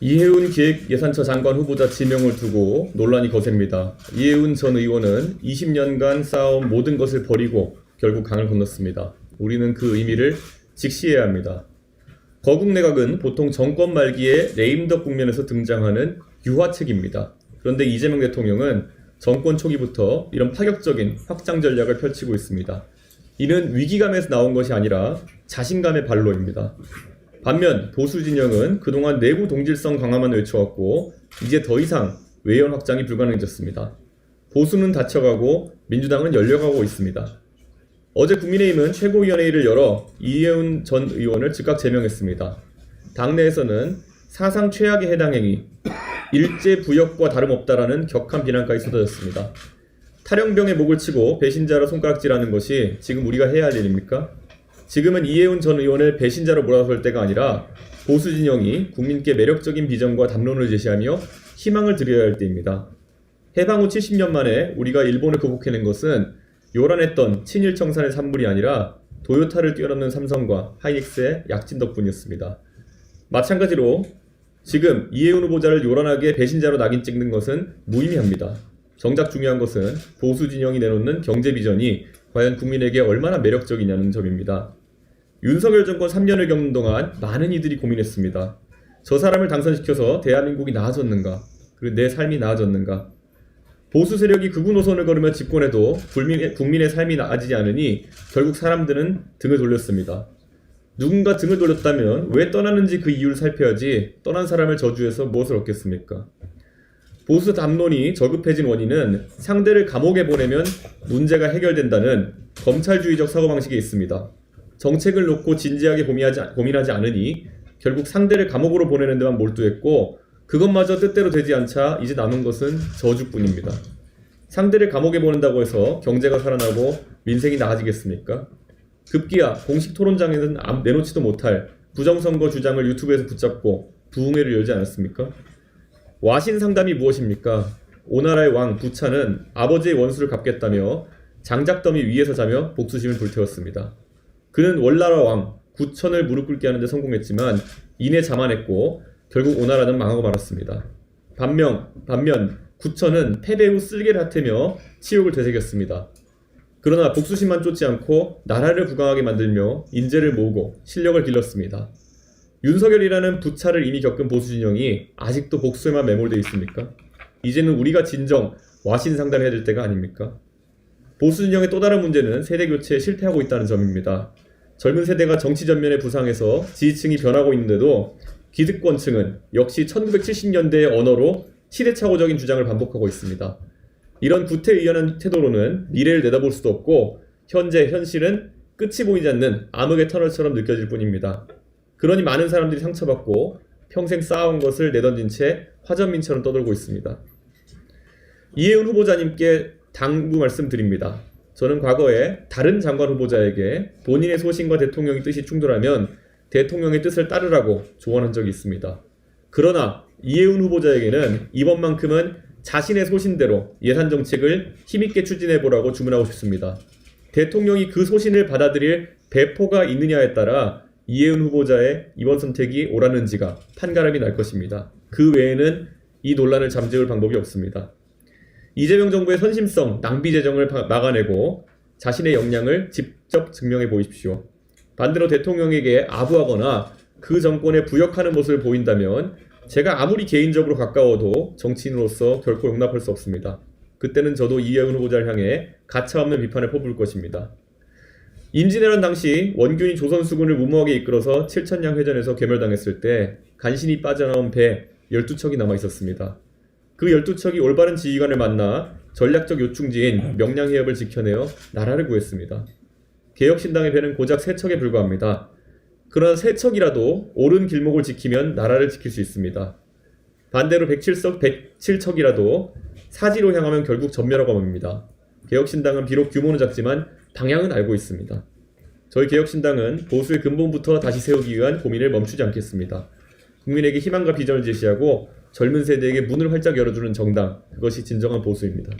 이해운 기획예산처 장관 후보자 지명을 두고 논란이 거셉니다. 이해운 전 의원은 20년간 쌓아온 모든 것을 버리고 결국 강을 건넜습니다. 우리는 그 의미를 직시해야 합니다. 거국 내각은 보통 정권 말기에 레임덕 국면에서 등장하는 유화책입니다. 그런데 이재명 대통령은 정권 초기부터 이런 파격적인 확장 전략을 펼치고 있습니다. 이는 위기감에서 나온 것이 아니라 자신감의 발로입니다. 반면 보수 진영은 그동안 내부 동질성 강화만 외쳐왔고 이제 더 이상 외연 확장이 불가능해졌습니다. 보수는 닫혀가고 민주당은 열려가고 있습니다. 어제 국민의힘은 최고위원회의를 열어 이해운 전 의원을 즉각 제명했습니다. 당내에서는 사상 최악의 해당 행위, 일제 부역과 다름없다라는 격한 비난까지 쏟아졌습니다. 탈영병에 목을 치고 배신자로 손가락질하는 것이 지금 우리가 해야 할 일입니까? 지금은 이해운 전 의원을 배신자로 몰아설 때가 아니라 보수 진영이 국민께 매력적인 비전과 담론을 제시하며 희망을 드려야 할 때입니다. 해방 후 70년 만에 우리가 일본을 극복해낸 것은 요란했던 친일 청산의 산물이 아니라 도요타를 뛰어넘는 삼성과 하이닉스의 약진 덕분이었습니다. 마찬가지로 지금 이해운 후보자를 요란하게 배신자로 낙인 찍는 것은 무의미합니다. 정작 중요한 것은 보수 진영이 내놓는 경제 비전이 과연 국민에게 얼마나 매력적이냐는 점입니다. 윤석열 정권 3년을 겪는 동안 많은 이들이 고민했습니다. 저 사람을 당선시켜서 대한민국이 나아졌는가? 그리고 내 삶이 나아졌는가? 보수 세력이 극우 노선을 걸으며 집권해도 국민의 삶이 나아지지 않으니 결국 사람들은 등을 돌렸습니다. 누군가 등을 돌렸다면 왜 떠나는지 그 이유를 살펴야지 떠난 사람을 저주해서 무엇을 얻겠습니까? 보수 담론이 저급해진 원인은 상대를 감옥에 보내면 문제가 해결된다는 검찰주의적 사고방식에 있습니다. 정책을 놓고 진지하게 고민하지 않으니 결국 상대를 감옥으로 보내는 데만 몰두했고 그것마저 뜻대로 되지 않자 이제 남은 것은 저주뿐입니다. 상대를 감옥에 보낸다고 해서 경제가 살아나고 민생이 나아지겠습니까? 급기야 공식 토론장에는 내놓지도 못할 부정선거 주장을 유튜브에서 붙잡고 부흥회를 열지 않았습니까? 와신 상담이 무엇입니까? 오나라의 왕 부차는 아버지의 원수를 갚겠다며 장작더미 위에서 자며 복수심을 불태웠습니다. 그는 월나라 왕 구천을 무릎 꿇게 하는 데 성공했지만 이내 자만했고 결국 오나라는 망하고 말았습니다. 반면 구천은 패배 후 쓸개를 핫태며 치욕을 되새겼습니다. 그러나 복수심만 쫓지 않고 나라를 부강하게 만들며 인재를 모으고 실력을 길렀습니다. 윤석열이라는 부차를 이미 겪은 보수 진영이 아직도 복수에만 매몰되어 있습니까? 이제는 우리가 진정 와신 상담해야 될 때가 아닙니까? 보수 진영의 또 다른 문제는 세대 교체에 실패하고 있다는 점입니다. 젊은 세대가 정치 전면에 부상해서 지지층이 변하고 있는데도 기득권층은 역시 1970년대의 언어로 시대착오적인 주장을 반복하고 있습니다. 이런 구태의연한 태도로는 미래를 내다볼 수도 없고 현재 현실은 끝이 보이지 않는 암흑의 터널처럼 느껴질 뿐입니다. 그러니 많은 사람들이 상처받고 평생 쌓아온 것을 내던진 채 화전민처럼 떠돌고 있습니다. 이해운 후보자님께 당부 말씀드립니다. 저는 과거에 다른 장관 후보자에게 본인의 소신과 대통령의 뜻이 충돌하면 대통령의 뜻을 따르라고 조언한 적이 있습니다. 그러나 이해운 후보자에게는 이번만큼은 자신의 소신대로 예산 정책을 힘있게 추진해보라고 주문하고 싶습니다. 대통령이 그 소신을 받아들일 배포가 있느냐에 따라 이해운 후보자의 이번 선택이 옳았는지가 판가름이 날 것입니다. 그 외에는 이 논란을 잠재울 방법이 없습니다. 이재명 정부의 선심성, 낭비 재정을 막아내고 자신의 역량을 직접 증명해 보십시오. 반대로 대통령에게 아부하거나 그 정권에 부역하는 모습을 보인다면 제가 아무리 개인적으로 가까워도 정치인으로서 결코 용납할 수 없습니다. 그때는 저도 이해운 후보자를 향해 가차없는 비판을 퍼부을 것입니다. 임진왜란 당시 원균이 조선수군을 무모하게 이끌어서 7천량 회전에서 괴멸당했을 때 간신히 빠져나온 배 12척이 남아 있었습니다. 그 12척이 올바른 지휘관을 만나 전략적 요충지인 명량해협을 지켜내어 나라를 구했습니다. 개혁신당의 배는 고작 3척에 불과합니다. 그러나 3척이라도 옳은 길목을 지키면 나라를 지킬 수 있습니다. 반대로 107척이라도 사지로 향하면 결국 전멸하고 맙니다. 개혁신당은 비록 규모는 작지만 방향은 알고 있습니다. 저희 개혁신당은 보수의 근본부터 다시 세우기 위한 고민을 멈추지 않겠습니다. 국민에게 희망과 비전을 제시하고 젊은 세대에게 문을 활짝 열어주는 정당, 그것이 진정한 보수입니다.